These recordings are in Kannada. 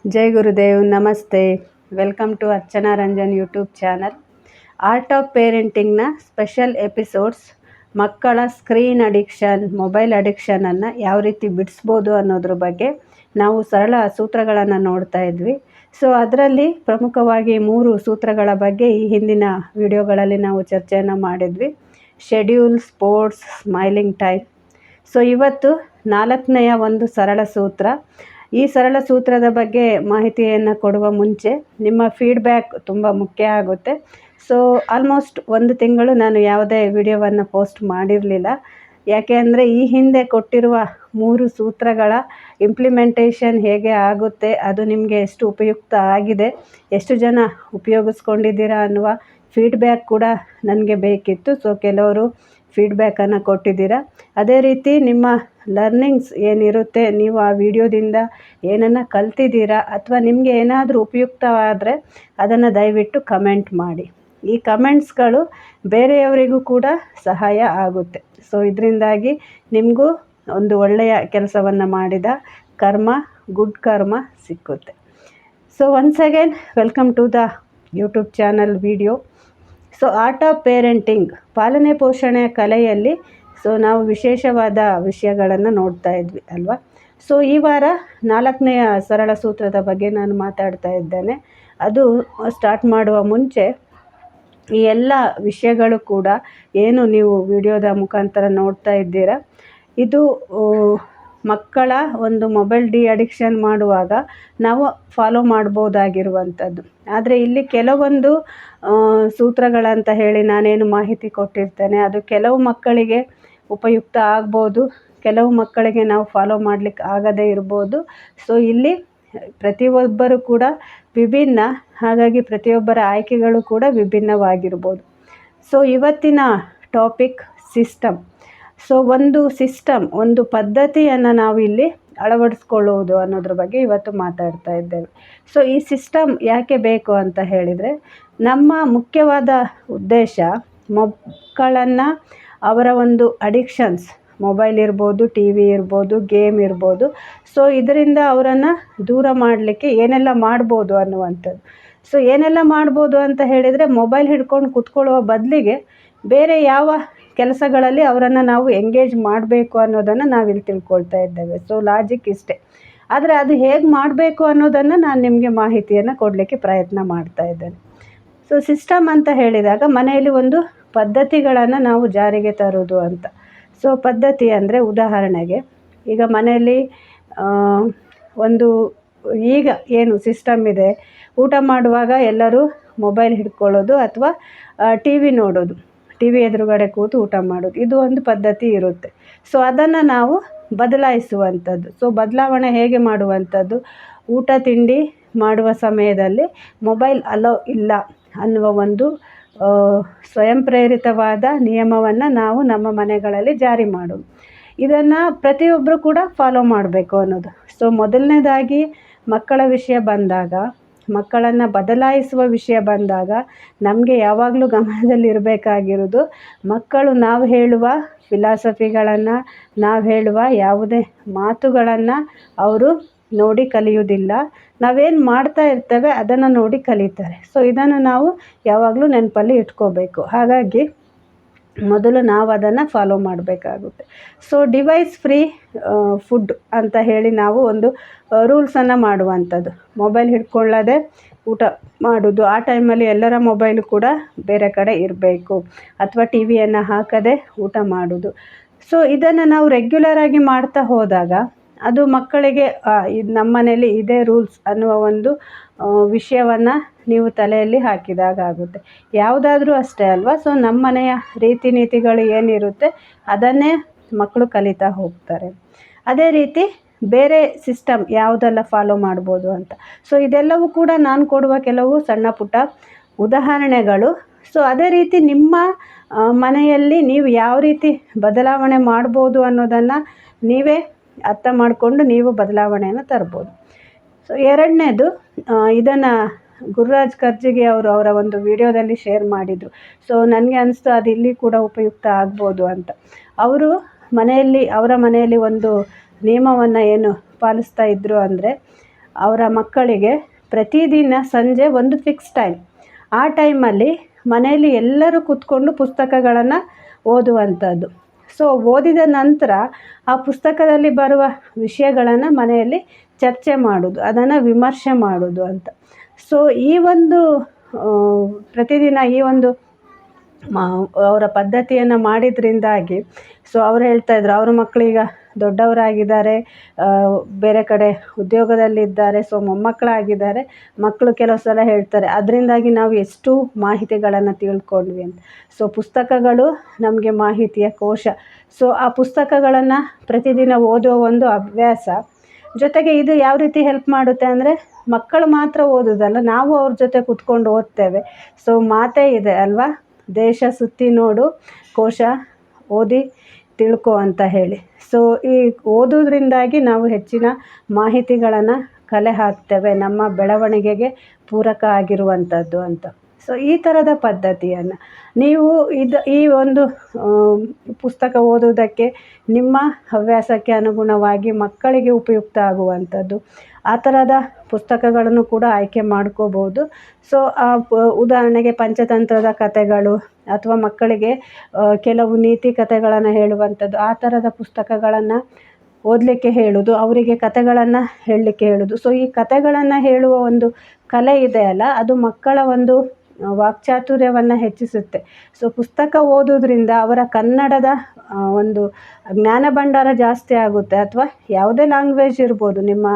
ಜೈ ಗುರುದೇವ್, ನಮಸ್ತೆ. Welcome to Archana Ranjan YouTube channel. Art of ಪೇರೆಂಟಿಂಗ್ನ ಸ್ಪೆಷಲ್ ಎಪಿಸೋಡ್ಸ್, ಮಕ್ಕಳ ಸ್ಕ್ರೀನ್ ಅಡಿಕ್ಷನ್, ಮೊಬೈಲ್ ಅಡಿಕ್ಷನನ್ನು ಯಾವ ರೀತಿ ಬಿಡಿಸ್ಬೋದು ಅನ್ನೋದ್ರ ಬಗ್ಗೆ ನಾವು ಸರಳ ಸೂತ್ರಗಳನ್ನು ನೋಡ್ತಾ ಇದ್ವಿ. ಸೊ ಅದರಲ್ಲಿ ಪ್ರಮುಖವಾಗಿ 3 ಸೂತ್ರಗಳ ಬಗ್ಗೆ ಈ ಹಿಂದಿನ ವಿಡಿಯೋಗಳಲ್ಲಿ ನಾವು ಚರ್ಚೆಯನ್ನು ಮಾಡಿದ್ವಿ. Schedule, sports, smiling time. So ಇವತ್ತು 4ನೆಯ ಒಂದು ಸರಳ ಸೂತ್ರ. ಈ ಸರಳ ಸೂತ್ರದ ಬಗ್ಗೆ ಮಾಹಿತಿಯನ್ನು ಕೊಡುವ ಮುಂಚೆ ನಿಮ್ಮ ಫೀಡ್ಬ್ಯಾಕ್ ತುಂಬ ಮುಖ್ಯ ಆಗುತ್ತೆ. ಸೊ ಆಲ್ಮೋಸ್ಟ್ 1 ತಿಂಗಳು ನಾನು ಯಾವುದೇ ವಿಡಿಯೋವನ್ನು ಪೋಸ್ಟ್ ಮಾಡಿರಲಿಲ್ಲ. ಯಾಕೆ ಅಂದರೆ ಈ ಹಿಂದೆ ಕೊಟ್ಟಿರುವ 3 ಸೂತ್ರಗಳ ಇಂಪ್ಲಿಮೆಂಟೇಷನ್ ಹೇಗೆ ಆಗುತ್ತೆ, ಅದು ನಿಮಗೆ ಎಷ್ಟು ಉಪಯುಕ್ತ ಆಗಿದೆ, ಎಷ್ಟು ಜನ ಉಪಯೋಗಿಸ್ಕೊಂಡಿದ್ದೀರಾ ಅನ್ನುವ ಫೀಡ್ಬ್ಯಾಕ್ ಕೂಡ ನನಗೆ ಬೇಕಿತ್ತು. ಸೊ ಕೆಲವರು ಫೀಡ್ಬ್ಯಾಕನ್ನು ಕೊಟ್ಟಿದ್ದೀರಾ. ಅದೇ ರೀತಿ ನಿಮ್ಮ ಲರ್ನಿಂಗ್ಸ್ ಏನಿರುತ್ತೆ, ನೀವು ಆ ವಿಡಿಯೋದಿಂದ ಏನನ್ನು ಕಲ್ತಿದ್ದೀರಾ ಅಥವಾ ನಿಮಗೆ ಏನಾದರೂ ಉಪಯುಕ್ತವಾದರೆ ಅದನ್ನು ದಯವಿಟ್ಟು ಕಮೆಂಟ್ ಮಾಡಿ. ಈ ಕಮೆಂಟ್ಸ್ಗಳು ಬೇರೆಯವರಿಗೂ ಕೂಡ ಸಹಾಯ ಆಗುತ್ತೆ. ಸೊ ಇದರಿಂದಾಗಿ ನಿಮಗೂ ಒಂದು ಒಳ್ಳೆಯ ಕೆಲಸವನ್ನು ಮಾಡಿದ ಕರ್ಮ, ಗುಡ್ ಕರ್ಮ ಸಿಕ್ಕುತ್ತೆ. So once again welcome to the YouTube channel video. So art of parenting, ಪಾಲನೆ ಪೋಷಣೆಯ ಕಲೆಯಲ್ಲಿ ಸೊ ನಾವು ವಿಶೇಷವಾದ ವಿಷಯಗಳನ್ನು ನೋಡ್ತಾ ಇದ್ವಿ ಅಲ್ವಾ. ಸೊ ಈ ವಾರ 4ನೆಯ ಸರಳ ಸೂತ್ರದ ಬಗ್ಗೆ ನಾನು ಮಾತಾಡ್ತಾ ಇದ್ದೇನೆ. ಅದು ಸ್ಟಾರ್ಟ್ ಮಾಡುವ ಮುಂಚೆ ಈ ಎಲ್ಲ ವಿಷಯಗಳು ಕೂಡ ಏನು ನೀವು ವಿಡಿಯೋದ ಮುಖಾಂತರ ನೋಡ್ತಾ ಇದ್ದೀರಾ, ಇದು ಮಕ್ಕಳ ಒಂದು ಮೊಬೈಲ್ ಅಡಿಕ್ಷನ್ ಮಾಡುವಾಗ ನಾವು ಫಾಲೋ ಮಾಡ್ಬೋದಾಗಿರುವಂಥದ್ದು. ಆದರೆ ಇಲ್ಲಿ ಕೆಲವೊಂದು ಸೂತ್ರಗಳಂತ ಹೇಳಿ ನಾನೇನು ಮಾಹಿತಿ ಕೊಟ್ಟಿರ್ತೇನೆ, ಅದು ಕೆಲವು ಮಕ್ಕಳಿಗೆ ಉಪಯುಕ್ತ ಆಗ್ಬೋದು, ಕೆಲವು ಮಕ್ಕಳಿಗೆ ನಾವು ಫಾಲೋ ಮಾಡಲಿಕ್ಕೆ ಆಗದೇ ಇರ್ಬೋದು. ಸೊ ಇಲ್ಲಿ ಪ್ರತಿಯೊಬ್ಬರು ಕೂಡ ವಿಭಿನ್ನ, ಹಾಗಾಗಿ ಪ್ರತಿಯೊಬ್ಬರ ಆಯ್ಕೆಗಳು ಕೂಡ ವಿಭಿನ್ನವಾಗಿರ್ಬೋದು. ಸೊ ಇವತ್ತಿನ ಟಾಪಿಕ್ ಸಿಸ್ಟಮ್. ಸೊ ಒಂದು ಸಿಸ್ಟಮ್, ಒಂದು ಪದ್ಧತಿಯನ್ನು ನಾವು ಇಲ್ಲಿ ಅಳವಡಿಸ್ಕೊಳ್ಳುವುದು ಅನ್ನೋದ್ರ ಬಗ್ಗೆ ಇವತ್ತು ಮಾತಾಡ್ತಾ ಇದ್ದೇವೆ. ಸೊ ಈ ಸಿಸ್ಟಮ್ ಯಾಕೆ ಬೇಕು ಅಂತ ಹೇಳಿದರೆ, ನಮ್ಮ ಮುಖ್ಯವಾದ ಉದ್ದೇಶ ಮಕ್ಕಳನ್ನು ಅವರ ಒಂದು ಅಡಿಕ್ಷನ್ಸ್, ಮೊಬೈಲ್ ಇರ್ಬೋದು, ಟಿ ವಿ ಇರ್ಬೋದು, ಗೇಮ್ ಇರ್ಬೋದು, ಸೊ ಇದರಿಂದ ಅವರನ್ನು ದೂರ ಮಾಡಲಿಕ್ಕೆ ಏನೆಲ್ಲ ಮಾಡ್ಬೋದು ಅನ್ನುವಂಥದ್ದು. ಸೊ ಏನೆಲ್ಲ ಮಾಡ್ಬೋದು ಅಂತ ಹೇಳಿದರೆ, ಮೊಬೈಲ್ ಹಿಡ್ಕೊಂಡು ಕೂತ್ಕೊಳ್ಳುವ ಬದಲಿಗೆ ಬೇರೆ ಯಾವ ಕೆಲಸಗಳಲ್ಲಿ ಅವರನ್ನು ನಾವು ಎಂಗೇಜ್ ಮಾಡಬೇಕು ಅನ್ನೋದನ್ನು ನಾವಿಲ್ಲಿ ತಿಳ್ಕೊಳ್ತಾ ಇದ್ದೇವೆ. ಸೊ ಲಾಜಿಕ್ ಇಷ್ಟೇ. ಆದರೆ ಅದು ಹೇಗೆ ಮಾಡಬೇಕು ಅನ್ನೋದನ್ನು ನಾನು ನಿಮಗೆ ಮಾಹಿತಿಯನ್ನು ಕೊಡಲಿಕ್ಕೆ ಪ್ರಯತ್ನ ಮಾಡ್ತಾ ಇದ್ದೇನೆ. ಸೊ ಸಿಸ್ಟಮ್ ಅಂತ ಹೇಳಿದಾಗ ಮನೆಯಲ್ಲಿ ಒಂದು ಪದ್ಧತಿಗಳನ್ನು ನಾವು ಜಾರಿಗೆ ತರೋದು ಅಂತ. ಸೊ ಪದ್ಧತಿ ಅಂದರೆ ಉದಾಹರಣೆಗೆ ಈಗ ಮನೆಯಲ್ಲಿ ಒಂದು ಈಗ ಏನು ಸಿಸ್ಟಮ್ ಇದೆ, ಊಟ ಮಾಡುವಾಗ ಎಲ್ಲರೂ ಮೊಬೈಲ್ ಹಿಡ್ಕೊಳ್ಳೋದು ಅಥವಾ ಟಿ ವಿ ನೋಡೋದು, ಟಿ ವಿ ಎದುರುಗಡೆ ಕೂತು ಊಟ ಮಾಡೋದು, ಇದು ಒಂದು ಪದ್ಧತಿ ಇರುತ್ತೆ. ಸೊ ಅದನ್ನು ನಾವು ಬದಲಾಯಿಸುವಂಥದ್ದು. ಸೊ ಬದಲಾವಣೆ ಹೇಗೆ ಮಾಡುವಂಥದ್ದು, ಊಟ ತಿಂಡಿ ಮಾಡುವ ಸಮಯದಲ್ಲಿ ಮೊಬೈಲ್ ಅಲೋ ಇಲ್ಲ ಅನ್ನುವ ಒಂದು ಸ್ವಯಂ ಪ್ರೇರಿತವಾದ ನಿಯಮವನ್ನು ನಾವು ನಮ್ಮ ಮನೆಗಳಲ್ಲಿ ಜಾರಿ ಮಾಡೋದು. ಇದನ್ನು ಪ್ರತಿಯೊಬ್ಬರು ಕೂಡ ಫಾಲೋ ಮಾಡಬೇಕು ಅನ್ನೋದು. ಸೊ ಮೊದಲನೇದಾಗಿ ಮಕ್ಕಳ ವಿಷಯ ಬಂದಾಗ, ಮಕ್ಕಳನ್ನು ಬದಲಾಯಿಸುವ ವಿಷಯ ಬಂದಾಗ ನಮಗೆ ಯಾವಾಗಲೂ ಗಮನದಲ್ಲಿರಬೇಕಾಗಿರೋದು, ಮಕ್ಕಳು ನಾವು ಹೇಳುವ ಫಿಲಾಸಫಿಗಳನ್ನು, ನಾವು ಹೇಳುವ ಯಾವುದೇ ಮಾತುಗಳನ್ನು ಅವರು ನೋಡಿ ಕಲಿಯುವುದಿಲ್ಲ. ನಾವೇನು ಮಾಡ್ತಾ ಇರ್ತೇವೆ ಅದನ್ನು ನೋಡಿ ಕಲಿತಾರೆ. ಸೊ ಇದನ್ನು ನಾವು ಯಾವಾಗಲೂ ನೆನಪಲ್ಲಿ ಇಟ್ಕೋಬೇಕು. ಹಾಗಾಗಿ ಮೊದಲು ನಾವು ಅದನ್ನು ಫಾಲೋ ಮಾಡಬೇಕಾಗುತ್ತೆ. ಸೊ ಡಿವೈಸ್ ಫ್ರೀ ಫುಡ್ ಅಂತ ಹೇಳಿ ನಾವು ಒಂದು ರೂಲ್ಸನ್ನು ಮಾಡುವಂಥದ್ದು. ಮೊಬೈಲ್ ಹಿಡ್ಕೊಳ್ಳದೆ ಊಟ ಮಾಡೋದು, ಆ ಟೈಮಲ್ಲಿ ಎಲ್ಲರ ಮೊಬೈಲು ಕೂಡ ಬೇರೆ ಕಡೆ ಇರಬೇಕು, ಅಥವಾ ಟಿ ವಿಯನ್ನು ಹಾಕದೆ ಊಟ ಮಾಡೋದು. ಸೊ ಇದನ್ನು ನಾವು ರೆಗ್ಯುಲರಾಗಿ ಮಾಡ್ತಾ ಹೋದಾಗ ಅದು ಮಕ್ಕಳಿಗೆ ಇದು ನಮ್ಮ ಮನೇಲಿ ಇದೇ ರೂಲ್ಸ್ ಅನ್ನುವ ಒಂದು ವಿಷಯವನ್ನು ನೀವು ತಲೆಯಲ್ಲಿ ಹಾಕಿದಾಗ ಆಗುತ್ತೆ. ಯಾವುದಾದ್ರೂ ಅಷ್ಟೇ ಅಲ್ವಾ. ಸೊ ನಮ್ಮ ಮನೆಯ ರೀತಿ ನೀತಿಗಳು ಏನಿರುತ್ತೆ ಅದನ್ನೇ ಮಕ್ಕಳು ಕಲಿತಾ ಹೋಗ್ತಾರೆ. ಅದೇ ರೀತಿ ಬೇರೆ ಸಿಸ್ಟಮ್ ಯಾವುದೆಲ್ಲ ಫಾಲೋ ಮಾಡ್ಬೋದು ಅಂತ. ಸೊ ಇದೆಲ್ಲವೂ ಕೂಡ ನಾನು ಕೊಡುವ ಕೆಲವು ಸಣ್ಣ ಪುಟ್ಟ ಉದಾಹರಣೆಗಳು. ಸೊ ಅದೇ ರೀತಿ ನಿಮ್ಮ ಮನೆಯಲ್ಲಿ ನೀವು ಯಾವ ರೀತಿ ಬದಲಾವಣೆ ಮಾಡ್ಬೋದು ಅನ್ನೋದನ್ನು ನೀವೇ ಅರ್ಥ ಮಾಡಿಕೊಂಡು ನೀವು ಬದಲಾವಣೆಯನ್ನು ತರ್ಬೋದು. ಸೊ ಎರಡನೇದು, ಇದನ್ನು ಗುರುರಾಜ್ ಕರ್ಜಿಗೆ ಅವರ ಒಂದು ವಿಡಿಯೋದಲ್ಲಿ ಶೇರ್ ಮಾಡಿದರು. ಸೊ ನನಗೆ ಅನಿಸ್ತು ಅದು ಇಲ್ಲಿ ಕೂಡ ಉಪಯುಕ್ತ ಆಗ್ಬೋದು ಅಂತ. ಅವರು ಅವರ ಮನೆಯಲ್ಲಿ ಒಂದು ನಿಯಮವನ್ನು ಏನು ಪಾಲಿಸ್ತಾ ಇದ್ದರು ಅಂದರೆ, ಅವರ ಮಕ್ಕಳಿಗೆ ಪ್ರತಿದಿನ ಸಂಜೆ ಒಂದು ಫಿಕ್ಸ್ ಟೈಮ್, ಆ ಟೈಮಲ್ಲಿ ಮನೆಯಲ್ಲಿ ಎಲ್ಲರೂ ಕೂತ್ಕೊಂಡು ಪುಸ್ತಕಗಳನ್ನು ಓದುವಂಥದ್ದು. ಸೊ ಓದಿದ ನಂತರ ಆ ಪುಸ್ತಕದಲ್ಲಿ ಬರುವ ವಿಷಯಗಳನ್ನು ಮನೆಯಲ್ಲಿ ಚರ್ಚೆ ಮಾಡೋದು, ಅದನ್ನು ವಿಮರ್ಶೆ ಮಾಡೋದು ಅಂತ. ಸೊ ಈ ಒಂದು ಪ್ರತಿದಿನ ಈ ಒಂದು ಅವರ ಪದ್ಧತಿಯನ್ನು ಮಾಡಿದ್ರಿಂದಾಗಿ ಸೊ ಅವ್ರು ಹೇಳ್ತಾಯಿದ್ರು, ಅವ್ರ ಮಕ್ಕಳೀಗ ದೊಡ್ಡವರಾಗಿದ್ದಾರೆ, ಬೇರೆ ಕಡೆ ಉದ್ಯೋಗದಲ್ಲಿದ್ದಾರೆ, ಸೊ ಮೊಮ್ಮಕ್ಕಳಾಗಿದ್ದಾರೆ. ಮಕ್ಕಳು ಕೆಲವು ಸಲ ಹೇಳ್ತಾರೆ, ಅದರಿಂದಾಗಿ ನಾವು ಎಷ್ಟು ಮಾಹಿತಿಗಳನ್ನು ತಿಳ್ಕೊಂಡ್ವಿ ಅಂತ. ಸೊ ಪುಸ್ತಕಗಳು ನಮಗೆ ಮಾಹಿತಿಯ ಕೋಶ. ಸೊ ಆ ಪುಸ್ತಕಗಳನ್ನು ಪ್ರತಿದಿನ ಓದುವ ಒಂದು ಅಭ್ಯಾಸ, ಜೊತೆಗೆ ಇದು ಯಾವ ರೀತಿ ಹೆಲ್ಪ್ ಮಾಡುತ್ತೆ ಅಂದರೆ, ಮಕ್ಕಳು ಮಾತ್ರ ಓದೋದಲ್ಲ, ನಾವು ಅವ್ರ ಜೊತೆ ಕೂತ್ಕೊಂಡು ಓದ್ತೇವೆ. ಸೊ ಮಾತೇ ಇದೆ ಅಲ್ವಾ, ದೇಶ ಸುತ್ತಿ ನೋಡು, ಕೋಶ ಓದಿ ತಿಳ್ಕೊ ಅಂತ ಹೇಳಿ. ಸೊ ಈ ಓದೋದ್ರಿಂದಾಗಿ ನಾವು ಹೆಚ್ಚಿನ ಮಾಹಿತಿಗಳನ್ನು ಕಲೆ ಹಾಕ್ತೇವೆ, ನಮ್ಮ ಬೆಳವಣಿಗೆಗೆ ಪೂರಕ ಆಗಿರುವಂಥದ್ದು ಅಂತ. ಸೊ ಈ ಥರದ ಪದ್ಧತಿಯನ್ನು ನೀವು ಈ ಒಂದು ಪುಸ್ತಕ ಓದೋದಕ್ಕೆ ನಿಮ್ಮ ಹವ್ಯಾಸಕ್ಕೆ ಅನುಗುಣವಾಗಿ ಮಕ್ಕಳಿಗೆ ಉಪಯುಕ್ತ ಆಗುವಂಥದ್ದು ಆ ಥರದ ಪುಸ್ತಕಗಳನ್ನು ಕೂಡ ಆಯ್ಕೆ ಮಾಡ್ಕೋಬೋದು. ಸೊ ಉದಾಹರಣೆಗೆ ಪಂಚತಂತ್ರದ ಕಥೆಗಳು ಅಥವಾ ಮಕ್ಕಳಿಗೆ ಕೆಲವು ನೀತಿ ಕಥೆಗಳನ್ನು ಹೇಳುವಂಥದ್ದು, ಆ ಥರದ ಪುಸ್ತಕಗಳನ್ನು ಓದಲಿಕ್ಕೆ ಹೇಳೋದು, ಅವರಿಗೆ ಕಥೆಗಳನ್ನು ಹೇಳಲಿಕ್ಕೆ ಹೇಳೋದು. ಸೊ ಈ ಕಥೆಗಳನ್ನು ಹೇಳುವ ಒಂದು ಕಲೆ ಇದೆಯಲ್ಲ, ಅದು ಮಕ್ಕಳ ಒಂದು ವಾಕ್ಚಾತುರ್ಯವನ್ನು ಹೆಚ್ಚಿಸುತ್ತೆ. ಸೊ ಪುಸ್ತಕ ಓದೋದ್ರಿಂದ ಅವರ ಕನ್ನಡದ ಒಂದು ಜ್ಞಾನ ಭಂಡಾರ ಜಾಸ್ತಿ ಆಗುತ್ತೆ. ಅಥವಾ ಯಾವುದೇ ಲ್ಯಾಂಗ್ವೇಜ್ ಇರ್ಬೋದು, ನಿಮ್ಮ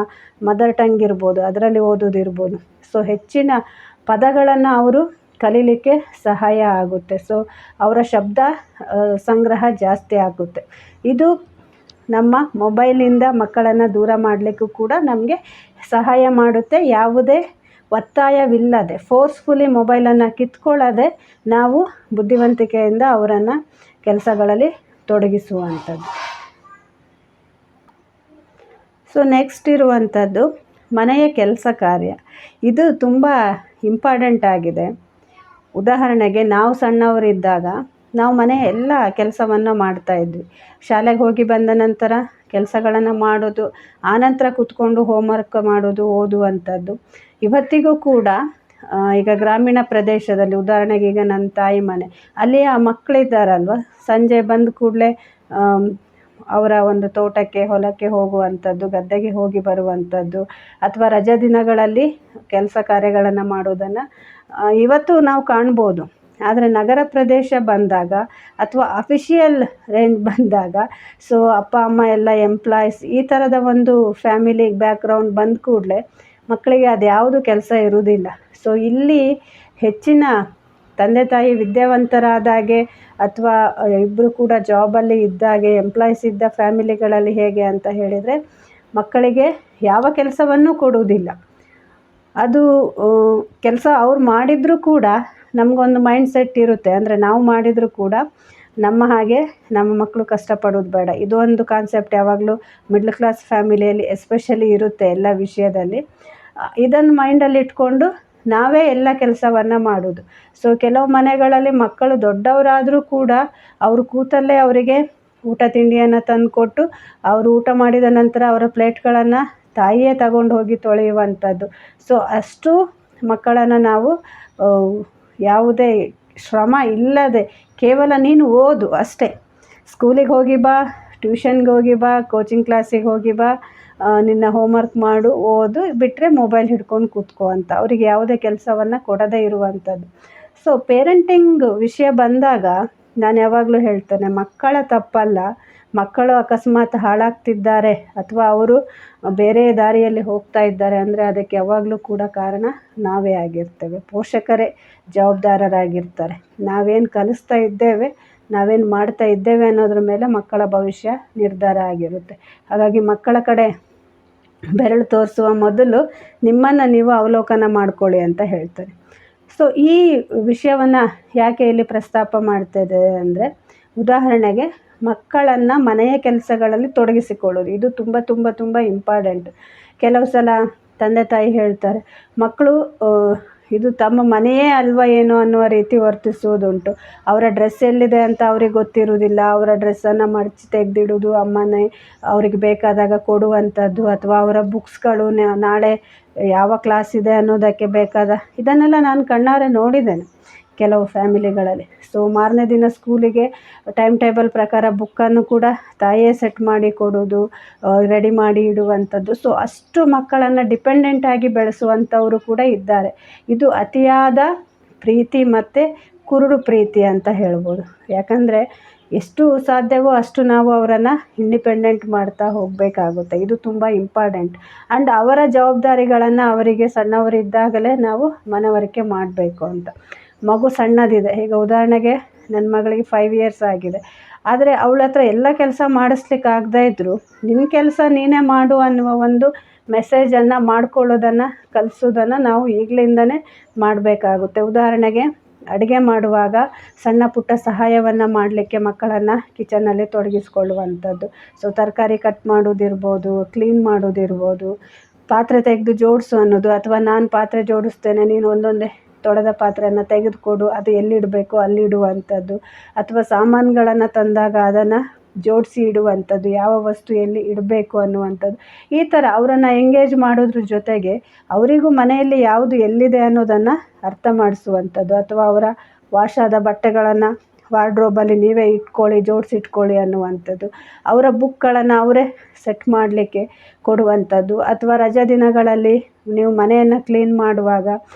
ಮದರ್ ಟಂಗ್ ಇರ್ಬೋದು, ಅದರಲ್ಲಿ ಓದೋದಿರ್ಬೋದು. ಸೊ ಹೆಚ್ಚಿನ ಪದಗಳನ್ನು ಅವರು ಕಲೀಲಿಕ್ಕೆ ಸಹಾಯ ಆಗುತ್ತೆ. ಸೊ ಅವರ ಶಬ್ದ ಸಂಗ್ರಹ ಜಾಸ್ತಿ ಆಗುತ್ತೆ. ಇದು ನಮ್ಮ ಮೊಬೈಲಿಂದ ಮಕ್ಕಳನ್ನು ದೂರ ಮಾಡಲಿಕ್ಕೂ ಕೂಡ ನಮಗೆ ಸಹಾಯ ಮಾಡುತ್ತೆ. ಯಾವುದೇ ಒತ್ತಾಯವಿಲ್ಲದೆ, ಫೋರ್ಸ್ಫುಲಿ ಮೊಬೈಲನ್ನು ಕಿತ್ಕೊಳ್ಳದೆ ನಾವು ಬುದ್ಧಿವಂತಿಕೆಯಿಂದ ಅವರನ್ನು ಕೆಲಸಗಳಲ್ಲಿ ತೊಡಗಿಸುವಂಥದ್ದು. ಸೊ ನೆಕ್ಸ್ಟ್ ಇರುವಂಥದ್ದು ಮನೆಯ ಕೆಲಸ ಕಾರ್ಯ. ಇದು ತುಂಬ ಇಂಪಾರ್ಟೆಂಟ್ ಆಗಿದೆ. ಉದಾಹರಣೆಗೆ ನಾವು ಸಣ್ಣವರಿದ್ದಾಗ ನಾವು ಮನೆಯ ಎಲ್ಲ ಕೆಲಸವನ್ನು ಮಾಡ್ತಾಯಿದ್ವಿ. ಶಾಲೆಗೆ ಹೋಗಿ ಬಂದ ನಂತರ ಕೆಲಸಗಳನ್ನು ಮಾಡೋದು, ಆನಂತರ ಕೂತ್ಕೊಂಡು ಹೋಮ್ವರ್ಕ್ ಮಾಡೋದು, ಓದುವಂಥದ್ದು. ಇವತ್ತಿಗೂ ಕೂಡ ಈಗ ಗ್ರಾಮೀಣ ಪ್ರದೇಶದಲ್ಲಿ, ಉದಾಹರಣೆಗೆ ಈಗ ನನ್ನ ತಾಯಿ ಮನೆ, ಅಲ್ಲಿ ಆ ಮಕ್ಕಳಿದ್ದಾರಲ್ವ, ಸಂಜೆ ಬಂದ ಕೂಡಲೇ ಅವರ ಒಂದು ತೋಟಕ್ಕೆ, ಹೊಲಕ್ಕೆ ಹೋಗುವಂಥದ್ದು, ಗದ್ದೆಗೆ ಹೋಗಿ ಬರುವಂಥದ್ದು, ಅಥವಾ ರಜಾ ದಿನಗಳಲ್ಲಿ ಕೆಲಸ ಕಾರ್ಯಗಳನ್ನು ಮಾಡೋದನ್ನು ಇವತ್ತು ನಾವು ಕಾಣ್ಬೋದು. ಆದರೆ ನಗರ ಪ್ರದೇಶ ಬಂದಾಗ ಅಥವಾ ಅಫಿಷಿಯಲ್ ರೇಂಜ್ ಬಂದಾಗ, ಸೊ ಅಪ್ಪ ಅಮ್ಮ ಎಲ್ಲ ಎಂಪ್ಲಾಯೀಸ್, ಈ ಥರದ ಒಂದು ಫ್ಯಾಮಿಲಿ ಬ್ಯಾಕ್ಗ್ರೌಂಡ್ ಬಂದ ಕೂಡಲೇ ಮಕ್ಕಳಿಗೆ ಅದು ಯಾವುದು ಕೆಲಸ ಇರುವುದಿಲ್ಲ. ಸೊ ಇಲ್ಲಿ ಹೆಚ್ಚಿನ ತಂದೆ ತಾಯಿ ವಿದ್ಯಾವಂತರಾದಾಗೆ ಅಥವಾ ಇಬ್ಬರು ಕೂಡ ಜಾಬಲ್ಲಿ ಇದ್ದಾಗೆ, ಎಂಪ್ಲಾಯೀಸ್ ಇದ್ದ ಫ್ಯಾಮಿಲಿಗಳಲ್ಲಿ ಹೇಗೆ ಅಂತ ಹೇಳಿದರೆ, ಮಕ್ಕಳಿಗೆ ಯಾವ ಕೆಲಸವನ್ನೂ ಕೊಡುವುದಿಲ್ಲ. ಅದು ಕೆಲಸ ಅವ್ರು ಮಾಡಿದರೂ ಕೂಡ ನಮಗೊಂದು ಮೈಂಡ್ ಸೆಟ್ ಇರುತ್ತೆ, ಅಂದರೆ ನಾವು ಮಾಡಿದರೂ ಕೂಡ ನಮ್ಮ ಹಾಗೆ ನಮ್ಮ ಮಕ್ಕಳು ಕಷ್ಟಪಡೋದು ಬೇಡ. ಇದು ಒಂದು ಕಾನ್ಸೆಪ್ಟ್ ಯಾವಾಗಲೂ ಮಿಡ್ಲ್ ಕ್ಲಾಸ್ ಫ್ಯಾಮಿಲಿಯಲ್ಲಿ ಎಸ್ಪೆಷಲಿ ಇರುತ್ತೆ ಎಲ್ಲ ವಿಷಯದಲ್ಲಿ. ಇದನ್ನು ಮೈಂಡಲ್ಲಿ ಇಟ್ಕೊಂಡು ನಾವೇ ಎಲ್ಲ ಕೆಲಸವನ್ನು ಮಾಡೋದು. ಸೊ ಕೆಲವು ಮನೆಗಳಲ್ಲಿ ಮಕ್ಕಳು ದೊಡ್ಡವರಾದರೂ ಕೂಡ ಅವರು ಕೂತಲ್ಲೇ ಅವರಿಗೆ ಊಟ ತಿಂಡಿಯನ್ನು ತಂದುಕೊಟ್ಟು, ಅವರು ಊಟ ಮಾಡಿದ ನಂತರ ಅವರ ಪ್ಲೇಟ್ಗಳನ್ನು ತಾಯಿಯೇ ತಗೊಂಡು ಹೋಗಿ ತೊಳೆಯುವಂಥದ್ದು. ಸೊ ಅಷ್ಟು ಮಕ್ಕಳನ್ನು ನಾವು ಯಾವುದೇ ಶ್ರಮ ಇಲ್ಲದೆ ಕೇವಲ ನೀನು ಓದು ಅಷ್ಟೇ, ಸ್ಕೂಲಿಗೆ ಹೋಗಿ ಬಾ, ಟ್ಯೂಷನ್ಗೆ ಹೋಗಿ ಬಾ, ಕೋಚಿಂಗ್ ಕ್ಲಾಸಿಗೆ ಹೋಗಿ ಬಾ, ನಿನ್ನ ಹೋಮ್ವರ್ಕ್ ಮಾಡು, ಓದು, ಬಿಟ್ಟರೆ ಮೊಬೈಲ್ ಹಿಡ್ಕೊಂಡು ಕೂತ್ಕೋ ಅಂತ ಅವರಿಗೆ ಯಾವುದೇ ಕೆಲಸವನ್ನು ಕೊಡದೇ ಇರುವಂಥದ್ದು. ಸೊ ಪೇರೆಂಟಿಂಗ್ ವಿಷಯ ಬಂದಾಗ ನಾನು ಯಾವಾಗಲೂ ಹೇಳ್ತೇನೆ, ಮಕ್ಕಳ ತಪ್ಪಲ್ಲ. ಮಕ್ಕಳು ಅಕಸ್ಮಾತ್ ಹಾಳಾಗ್ತಿದ್ದಾರೆ ಅಥವಾ ಅವರು ಬೇರೆ ದಾರಿಯಲ್ಲಿ ಹೋಗ್ತಾ ಇದ್ದಾರೆ ಅಂದರೆ ಅದಕ್ಕೆ ಯಾವಾಗಲೂ ಕೂಡ ಕಾರಣ ನಾವೇ ಆಗಿರ್ತೇವೆ. ಪೋಷಕರೇ ಜವಾಬ್ದಾರರಾಗಿರ್ತಾರೆ. ನಾವೇನು ಕಲಿಸ್ತಾ ಇದ್ದೇವೆ, ನಾವೇನು ಮಾಡ್ತಾ ಇದ್ದೇವೆ ಅನ್ನೋದ್ರ ಮೇಲೆ ಮಕ್ಕಳ ಭವಿಷ್ಯ ನಿರ್ಧಾರ ಆಗಿರುತ್ತೆ. ಹಾಗಾಗಿ ಮಕ್ಕಳ ಕಡೆ ಬೆರಳು ತೋರಿಸುವ ಮೊದಲು ನಿಮ್ಮನ್ನು ನೀವು ಅವಲೋಕನ ಮಾಡ್ಕೊಳ್ಳಿ ಅಂತ ಹೇಳ್ತಾರೆ. ಸೊ ಈ ವಿಷಯವನ್ನು ಯಾಕೆ ಇಲ್ಲಿ ಪ್ರಸ್ತಾಪ ಮಾಡ್ತಾಯಿದೆ ಅಂದರೆ, ಉದಾಹರಣೆಗೆ ಮಕ್ಕಳನ್ನು ಮನೆಯ ಕೆಲಸಗಳಲ್ಲಿ ತೊಡಗಿಸಿಕೊಳ್ಳೋದು, ಇದು ತುಂಬ ತುಂಬ ತುಂಬ ಇಂಪಾರ್ಟೆಂಟ್. ಕೆಲವು ಸಲ ತಂದೆ ತಾಯಿ ಹೇಳ್ತಾರೆ, ಮಕ್ಕಳು ಇದು ತಮ್ಮ ಮನೆಯೇ ಅಲ್ವಾ ಏನೋ ಅನ್ನುವ ರೀತಿ ವರ್ತಿಸುವುದುಂಟು. ಅವರ ಡ್ರೆಸ್ ಎಲ್ಲಿದೆ ಅಂತ ಅವ್ರಿಗೆ ಗೊತ್ತಿರುವುದಿಲ್ಲ. ಅವರ ಡ್ರೆಸ್ಸನ್ನು ಮಡಚಿ ತೆಗೆದಿಡೋದು, ಅಮ್ಮನೇ ಅವ್ರಿಗೆ ಬೇಕಾದಾಗ ಕೊಡುವಂಥದ್ದು, ಅಥವಾ ಅವರ ಬುಕ್ಸ್ಗಳು ನಾಳೆ ಯಾವ ಕ್ಲಾಸ್ ಇದೆ ಅನ್ನೋದಕ್ಕೆ ಬೇಕಾದ ಇದನ್ನೆಲ್ಲ ನಾನು ಕಣ್ಣಾರೆ ನೋಡಿದ್ದೇನೆ ಕೆಲವು ಫ್ಯಾಮಿಲಿಗಳಲ್ಲಿ. ಸೊ ಮಾರನೇ ದಿನ ಸ್ಕೂಲಿಗೆ ಟೈಮ್ ಟೇಬಲ್ ಪ್ರಕಾರ ಬುಕ್ಕನ್ನು ಕೂಡ ತಾಯಿಯೇ ಸೆಟ್ ಮಾಡಿ ಕೊಡೋದು, ರೆಡಿ ಮಾಡಿ ಇಡುವಂಥದ್ದು. ಸೊ ಅಷ್ಟು ಮಕ್ಕಳನ್ನು ಡಿಪೆಂಡೆಂಟಾಗಿ ಬೆಳೆಸುವಂಥವರು ಕೂಡ ಇದ್ದಾರೆ. ಇದು ಅತಿಯಾದ ಪ್ರೀತಿ ಮತ್ತು ಕುರುಡು ಪ್ರೀತಿ ಅಂತ ಹೇಳ್ಬೋದು. ಯಾಕಂದರೆ ಎಷ್ಟು ಸಾಧ್ಯವೋ ಅಷ್ಟು ನಾವು ಅವರನ್ನು ಇಂಡಿಪೆಂಡೆಂಟ್ ಮಾಡ್ತಾ ಹೋಗಬೇಕಾಗುತ್ತೆ. ಇದು ತುಂಬ ಇಂಪಾರ್ಟೆಂಟ್. ಆ್ಯಂಡ್ ಅವರ ಜವಾಬ್ದಾರಿಗಳನ್ನು ಅವರಿಗೆ ಸಣ್ಣವರಿದ್ದಾಗಲೇ ನಾವು ಮನವರಿಕೆ ಮಾಡಬೇಕು ಅಂತ. ಮಗು ಸಣ್ಣದಿದೆ, ಈಗ ಉದಾಹರಣೆಗೆ ನನ್ನ ಮಗಳಿಗೆ 5 ಇಯರ್ಸ್ ಆಗಿದೆ, ಆದರೆ ಅವಳ ಹತ್ರ ಎಲ್ಲ ಕೆಲಸ ಮಾಡಿಸ್ಲಿಕ್ಕೆ ಆಗದೇ ಇದ್ದರೂ ನಿನ್ನ ಕೆಲಸ ನೀನೇ ಮಾಡು ಅನ್ನುವ ಒಂದು ಮೆಸೇಜನ್ನು ಮಾಡ್ಕೊಳ್ಳೋದನ್ನು ಕಲಿಸೋದನ್ನು ನಾವು ಈಗಲಿಂದನೇ ಮಾಡಬೇಕಾಗುತ್ತೆ. ಉದಾಹರಣೆಗೆ ಅಡುಗೆ ಮಾಡುವಾಗ ಸಣ್ಣ ಪುಟ್ಟ ಸಹಾಯವನ್ನು ಮಾಡಲಿಕ್ಕೆ ಮಕ್ಕಳನ್ನು ಕಿಚನಲ್ಲಿ ತೊಡಗಿಸ್ಕೊಳ್ಳುವಂಥದ್ದು. ಸೊ ತರಕಾರಿ ಕಟ್ ಮಾಡೋದಿರ್ಬೋದು, ಕ್ಲೀನ್ ಮಾಡೋದಿರ್ಬೋದು, ಪಾತ್ರೆ ತೆಗೆದು ಜೋಡಿಸು ಅನ್ನೋದು, ಅಥವಾ ನಾನು ಪಾತ್ರೆ ಜೋಡಿಸ್ತೇನೆ ನೀನು ಒಂದೊಂದೇ ತೊಳೆದ ಪಾತ್ರೆಯನ್ನು ತೆಗೆದುಕೊಡು, ಅದು ಎಲ್ಲಿಡಬೇಕು ಅಲ್ಲಿಡುವಂಥದ್ದು, ಅಥವಾ ಸಾಮಾನುಗಳನ್ನು ತಂದಾಗ ಅದನ್ನು ಜೋಡಿಸಿ ಇಡುವಂಥದ್ದು, ಯಾವ ವಸ್ತು ಎಲ್ಲಿ ಇಡಬೇಕು ಅನ್ನುವಂಥದ್ದು. ಈ ಥರ ಅವರನ್ನು ಎಂಗೇಜ್ ಮಾಡೋದ್ರ ಜೊತೆಗೆ ಅವರಿಗೂ ಮನೆಯಲ್ಲಿ ಯಾವುದು ಎಲ್ಲಿದೆ ಅನ್ನೋದನ್ನು ಅರ್ಥ ಮಾಡಿಸುವಂಥದ್ದು, ಅಥವಾ ಅವರ ವಾಶ್ ಆದ ಬಟ್ಟೆಗಳನ್ನು ವಾರ್ಡ್ರೋಬಲ್ಲಿ ನೀವೇ ಇಟ್ಕೊಳ್ಳಿ, ಜೋಡಿಸಿಟ್ಕೊಳ್ಳಿ ಅನ್ನುವಂಥದ್ದು, ಅವರ ಬುಕ್ಗಳನ್ನು ಅವರೇ ಸೆಟ್ ಮಾಡಲಿಕ್ಕೆ ಕೊಡುವಂಥದ್ದು, ಅಥವಾ ರಜಾ ದಿನಗಳಲ್ಲಿ ನೀವು ಮನೆಯನ್ನು ಕ್ಲೀನ್ ಮಾಡುವಾಗ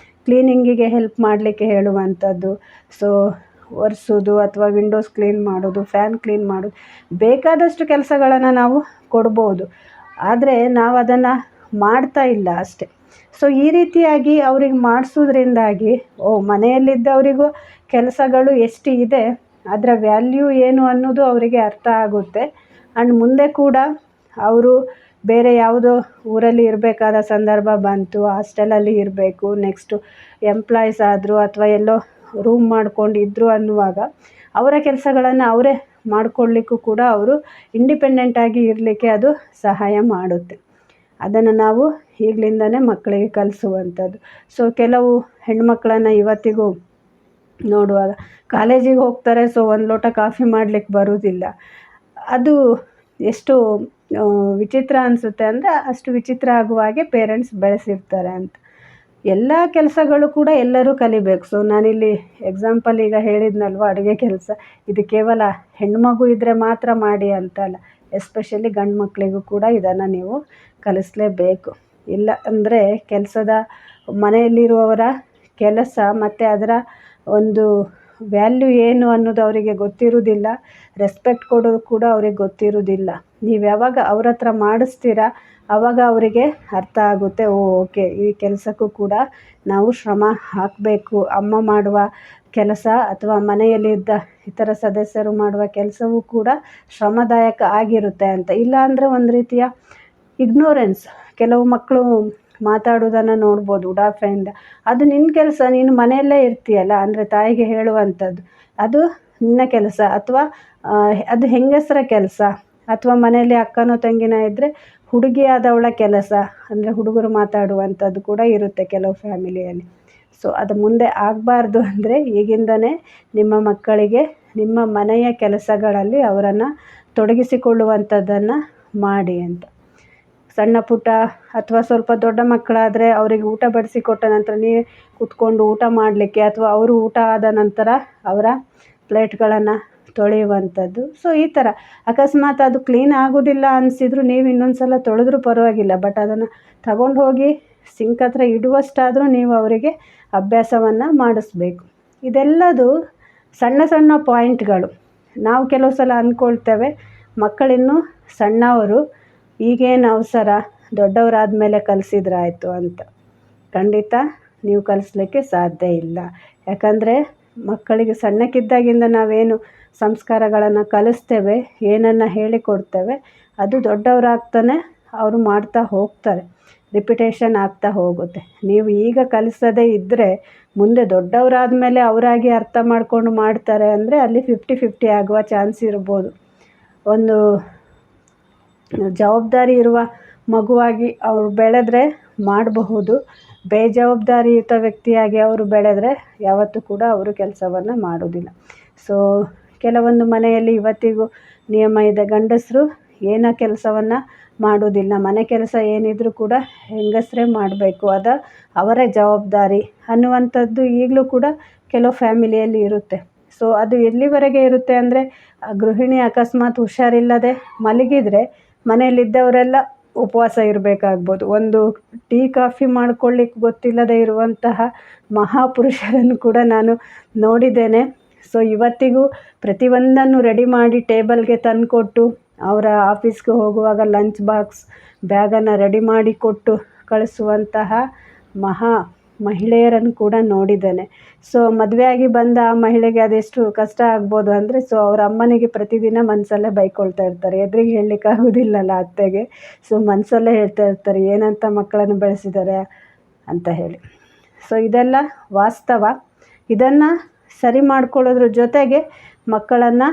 ಕ್ಲೀನಿಂಗಿಗೆ ಹೆಲ್ಪ್ ಮಾಡಲಿಕ್ಕೆ ಹೇಳುವಂಥದ್ದು. ಸೊ ಒರೆಸೋದು, ಅಥವಾ ವಿಂಡೋಸ್ ಕ್ಲೀನ್ ಮಾಡೋದು, ಫ್ಯಾನ್ ಕ್ಲೀನ್ ಮಾಡೋದು, ಬೇಕಾದಷ್ಟು ಕೆಲಸಗಳನ್ನು ನಾವು ಕೊಡ್ಬೋದು. ಆದರೆ ನಾವು ಅದನ್ನು ಮಾಡ್ತಾ ಇಲ್ಲ ಅಷ್ಟೆ. ಸೊ ಈ ರೀತಿಯಾಗಿ ಅವ್ರಿಗೆ ಮಾಡಿಸೋದ್ರಿಂದಾಗಿ ಮನೆಯಲ್ಲಿದ್ದವರಿಗೂ ಕೆಲಸಗಳು ಎಷ್ಟು ಇದೆ, ಅದರ ವ್ಯಾಲ್ಯೂ ಏನು ಅನ್ನೋದು ಅವರಿಗೆ ಅರ್ಥ ಆಗುತ್ತೆ. ಆ್ಯಂಡ್ ಮುಂದೆ ಕೂಡ ಅವರು ಬೇರೆ ಯಾವುದೋ ಊರಲ್ಲಿ ಇರಬೇಕಾದ ಸಂದರ್ಭ ಬಂತು, ಹಾಸ್ಟೆಲಲ್ಲಿ ಇರಬೇಕು, ನೆಕ್ಸ್ಟು ಎಂಪ್ಲಾಯೀಸ್ ಆದರು, ಅಥವಾ ಎಲ್ಲೋ ರೂಮ್ ಮಾಡ್ಕೊಂಡಿದ್ರು ಅನ್ನುವಾಗ ಅವರ ಕೆಲಸಗಳನ್ನು ಅವರೇ ಮಾಡಿಕೊಳ್ಳಿಕ್ಕೂ ಕೂಡ ಅವರು ಇಂಡಿಪೆಂಡೆಂಟಾಗಿ ಇರಲಿಕ್ಕೆ ಅದು ಸಹಾಯ ಮಾಡುತ್ತೆ. ಅದನ್ನು ನಾವು ಈಗಲಿಂದನೇ ಮಕ್ಕಳಿಗೆ ಕಲಿಸುವಂಥದ್ದು. ಸೊ ಕೆಲವು ಹೆಣ್ಮಕ್ಳನ್ನು ಇವತ್ತಿಗೂ ನೋಡುವಾಗ ಕಾಲೇಜಿಗೆ ಹೋಗ್ತಾರೆ, ಸೊ ಒಂದು ಲೋಟ ಕಾಫಿ ಮಾಡಲಿಕ್ಕೆ ಬರೋದಿಲ್ಲ. ಅದು ಎಷ್ಟು ವಿಚಿತ್ರ ಅನಿಸುತ್ತೆ ಅಂದರೆ ಅಷ್ಟು ವಿಚಿತ್ರ ಆಗುವ ಹಾಗೆ ಪೇರೆಂಟ್ಸ್ ಬೆಳೆಸಿರ್ತಾರೆ ಅಂತ. ಎಲ್ಲ ಕೆಲಸಗಳು ಕೂಡ ಎಲ್ಲರೂ ಕಲಿಬೇಕು. ಸೊ ನಾನಿಲ್ಲಿ ಎಕ್ಸಾಂಪಲ್ ಈಗ ಹೇಳಿದ್ನಲ್ವ ಅಡುಗೆ ಕೆಲಸ, ಇದು ಕೇವಲ ಹೆಣ್ಮಗು ಇದ್ದರೆ ಮಾತ್ರ ಮಾಡಿ ಅಂತಲ್ಲ, ಎಸ್ಪೆಷಲಿ ಗಂಡು ಮಕ್ಕಳಿಗೂ ಕೂಡ ಇದನ್ನು ನೀವು ಕಲಿಸಲೇಬೇಕು. ಇಲ್ಲ ಅಂದರೆ ಕೆಲಸದ ಮನೆಯಲ್ಲಿರುವವರ ಕೆಲಸ ಮತ್ತು ಅದರ ಒಂದು ವ್ಯಾಲ್ಯೂ ಏನು ಅನ್ನೋದು ಅವರಿಗೆ ಗೊತ್ತಿರೋದಿಲ್ಲ, ರೆಸ್ಪೆಕ್ಟ್ ಕೊಡೋದು ಕೂಡ ಅವ್ರಿಗೆ ಗೊತ್ತಿರೋದಿಲ್ಲ. ನೀವು ಯಾವಾಗ ಅವ್ರ ಹತ್ರ ಮಾಡಿಸ್ತೀರಾ ಆವಾಗ ಅವರಿಗೆ ಅರ್ಥ ಆಗುತ್ತೆ, ಓಕೆ ಈ ಕೆಲಸಕ್ಕೂ ಕೂಡ ನಾವು ಶ್ರಮ ಹಾಕಬೇಕು, ಅಮ್ಮ ಮಾಡುವ ಕೆಲಸ ಅಥವಾ ಮನೆಯಲ್ಲಿದ್ದ ಇತರ ಸದಸ್ಯರು ಮಾಡುವ ಕೆಲಸವೂ ಕೂಡ ಶ್ರಮದಾಯಕ ಆಗಿರುತ್ತೆ ಅಂತ. ಇಲ್ಲ ಅಂದರೆ ಒಂದು ರೀತಿಯ ಇಗ್ನೋರೆನ್ಸ್, ಕೆಲವು ಮಕ್ಕಳು ಮಾತಾಡೋದನ್ನು ನೋಡ್ಬೋದು ಉಡಾಫೆಯಿಂದ, ಅದು ನಿನ್ನ ಕೆಲಸ, ನೀನು ಮನೆಯಲ್ಲೇ ಇರ್ತೀಯಲ್ಲ ಅಂದರೆ ತಾಯಿಗೆ ಹೇಳುವಂಥದ್ದು, ಅದು ನಿನ್ನ ಕೆಲಸ, ಅಥವಾ ಅದು ಹೆಂಗಸರ ಕೆಲಸ, ಅಥವಾ ಮನೆಯಲ್ಲಿ ಅಕ್ಕನೋ ತಂಗಿನ ಇದ್ದರೆ ಹುಡುಗಿಯಾದವಳ ಕೆಲಸ ಅಂದರೆ ಹುಡುಗರು ಮಾತಾಡುವಂಥದ್ದು ಕೂಡ ಇರುತ್ತೆ ಕೆಲವು ಫ್ಯಾಮಿಲಿಯಲ್ಲಿ. ಸೊ ಅದು ಮುಂದೆ ಆಗಬಾರ್ದು ಅಂದರೆ ಈಗಿಂದನೇ ನಿಮ್ಮ ಮಕ್ಕಳಿಗೆ ನಿಮ್ಮ ಮನೆಯ ಕೆಲಸಗಳಲ್ಲಿ ಅವರನ್ನು ತೊಡಗಿಸಿಕೊಳ್ಳುವಂಥದ್ದನ್ನು ಮಾಡಿ ಅಂತ. ಸಣ್ಣ ಪುಟ್ಟ ಅಥವಾ ಸ್ವಲ್ಪ ದೊಡ್ಡ ಮಕ್ಕಳಾದರೆ ಅವರಿಗೆ ಊಟ ಬಡಿಸಿಕೊಟ್ಟ ನಂತರ ನೀವೇ ಕೂತ್ಕೊಂಡು ಊಟ ಮಾಡಲಿಕ್ಕೆ, ಅಥವಾ ಅವರು ಊಟ ಆದ ನಂತರ ಅವರ ಪ್ಲೇಟ್ಗಳನ್ನು ತೊಳೆಯುವಂಥದ್ದು. ಸೊ ಈ ಥರ ಅಕಸ್ಮಾತ್ ಅದು ಕ್ಲೀನ್ ಆಗೋದಿಲ್ಲ ಅನಿಸಿದ್ರು ನೀವು ಇನ್ನೊಂದು ಸಲ ತೊಳೆದ್ರೂ ಪರವಾಗಿಲ್ಲ, ಬಟ್ ಅದನ್ನು ತಗೊಂಡು ಹೋಗಿ ಸಿಂಕ್ ಹತ್ರ ಇಡುವಷ್ಟಾದರೂ ನೀವು ಅವರಿಗೆ ಅಭ್ಯಾಸವನ್ನು ಮಾಡಿಸ್ಬೇಕು. ಇದೆಲ್ಲದು ಸಣ್ಣ ಸಣ್ಣ ಪಾಯಿಂಟ್ಗಳು. ನಾವು ಕೆಲವು ಸಲ ಅಂದ್ಕೊಳ್ತೇವೆ ಮಕ್ಕಳಿನ್ನೂ ಸಣ್ಣವರು, ಈಗೇನು ಅವಸರ, ದೊಡ್ಡವರಾದ ಮೇಲೆ ಕಲಿಸಿದ್ರಾಯ್ತು ಅಂತ. ಖಂಡಿತ ನೀವು ಕಲಿಸ್ಲಿಕ್ಕೆ ಸಾಧ್ಯ ಇಲ್ಲ. ಯಾಕಂದರೆ ಮಕ್ಕಳಿಗೆ ಸಣ್ಣಕ್ಕಿದ್ದಾಗಿಂದ ನಾವೇನು ಸಂಸ್ಕಾರಗಳನ್ನು ಕಲಿಸ್ತೇವೆ, ಏನನ್ನು ಹೇಳಿಕೊಡ್ತೇವೆ, ಅದು ದೊಡ್ಡವರಾಗ್ತಾನೆ ಅವರು ಮಾಡ್ತಾ ಹೋಗ್ತಾರೆ, ರಿಪಿಟೇಷನ್ ಆಗ್ತಾ ಹೋಗುತ್ತೆ. ನೀವು ಈಗ ಕಲಿಸದೇ ಇದ್ದರೆ ಮುಂದೆ ದೊಡ್ಡವರಾದ ಮೇಲೆ ಅವರಾಗಿ ಅರ್ಥ ಮಾಡ್ಕೊಂಡು ಮಾಡ್ತಾರೆ ಅಂದರೆ ಅಲ್ಲಿ 50-50 ಆಗುವ ಚಾನ್ಸ್ ಇರ್ಬೋದು. ಒಂದು ಜವಾಬ್ದಾರಿ ಇರುವ ಮಗುವಾಗಿ ಅವರು ಬೆಳೆದ್ರೆ ಮಾಡಬಹುದು, ಬೇಜವಾಬ್ದಾರಿಯುತ ವ್ಯಕ್ತಿಯಾಗಿ ಅವರು ಬೆಳೆದರೆ ಯಾವತ್ತೂ ಕೂಡ ಅವರು ಕೆಲಸವನ್ನು ಮಾಡೋದಿಲ್ಲ. ಸೊ ಕೆಲವೊಂದು ಮನೆಯಲ್ಲಿ ಇವತ್ತಿಗೂ ನಿಯಮ ಇದೆ, ಗಂಡಸರು ಏನೋ ಕೆಲಸವನ್ನು ಮಾಡೋದಿಲ್ಲ, ಮನೆ ಕೆಲಸ ಏನಿದ್ರೂ ಕೂಡ ಹೆಂಗಸರೇ ಮಾಡಬೇಕು, ಅದು ಅವರ ಜವಾಬ್ದಾರಿ ಅನ್ನುವಂಥದ್ದು ಈಗಲೂ ಕೂಡ ಕೆಲವು ಫ್ಯಾಮಿಲಿಯಲ್ಲಿ ಇರುತ್ತೆ. ಸೊ ಅದು ಎಲ್ಲಿವರೆಗೆ ಇರುತ್ತೆ ಅಂದರೆ, ಗೃಹಿಣಿ ಅಕಸ್ಮಾತ್ ಹುಷಾರಿಲ್ಲದೆ ಮಲಗಿದರೆ ಮನೆಯಲ್ಲಿದ್ದವರೆಲ್ಲ ಉಪವಾಸ ಇರಬೇಕಾಗ್ಬೋದು. ಒಂದು ಟೀ ಕಾಫಿ ಮಾಡ್ಕೊಳ್ಳಿಕ್ಕೆ ಗೊತ್ತಿಲ್ಲದೆ ಇರುವಂತಹ ಮಹಾಪುರುಷರನ್ನು ಕೂಡ ನಾನು ನೋಡಿದ್ದೇನೆ. ಸೊ ಇವತ್ತಿಗೂ ಪ್ರತಿಯೊಂದನ್ನು ರೆಡಿ ಮಾಡಿ ಟೇಬಲ್ಗೆ ತಂದುಕೊಟ್ಟು, ಅವರ ಆಫೀಸ್ಗೆ ಹೋಗುವಾಗ ಲಂಚ್ ಬಾಕ್ಸ್ ಬ್ಯಾಗನ್ನು ರೆಡಿ ಮಾಡಿ ಕೊಟ್ಟು ಕಳಿಸುವಂತಹ ಮಹಿಳೆಯರನ್ನು ಕೂಡ ನೋಡಿದ್ದೇನೆ. ಸೊ ಮದುವೆಯಾಗಿ ಬಂದ ಆ ಮಹಿಳೆಗೆ ಅದೆಷ್ಟು ಕಷ್ಟ ಆಗ್ಬೋದು ಅಂದರೆ, ಸೊ ಅವ್ರ ಅಮ್ಮನಿಗೆ ಪ್ರತಿದಿನ ಮನಸಲ್ಲೇ ಬೈಕೊಳ್ತಾ ಇರ್ತಾರೆ. ಎದುರಿಗೆ ಹೇಳಲಿಕ್ಕಾಗೋದಿಲ್ಲಲ್ಲ ಅತ್ತೆಗೆ. ಸೊ ಮನಸಲ್ಲೇ ಹೇಳ್ತಾ ಇರ್ತಾರೆ, ಏನಂತ ಮಕ್ಕಳನ್ನು ಬೆಳೆಸಿದ್ದಾರೆ ಅಂತ ಹೇಳಿ. ಸೊ ಇದೆಲ್ಲ ವಾಸ್ತವ. ಇದನ್ನು ಸರಿ ಮಾಡ್ಕೊಳ್ಳೋದ್ರ ಜೊತೆಗೆ ಮಕ್ಕಳನ್ನು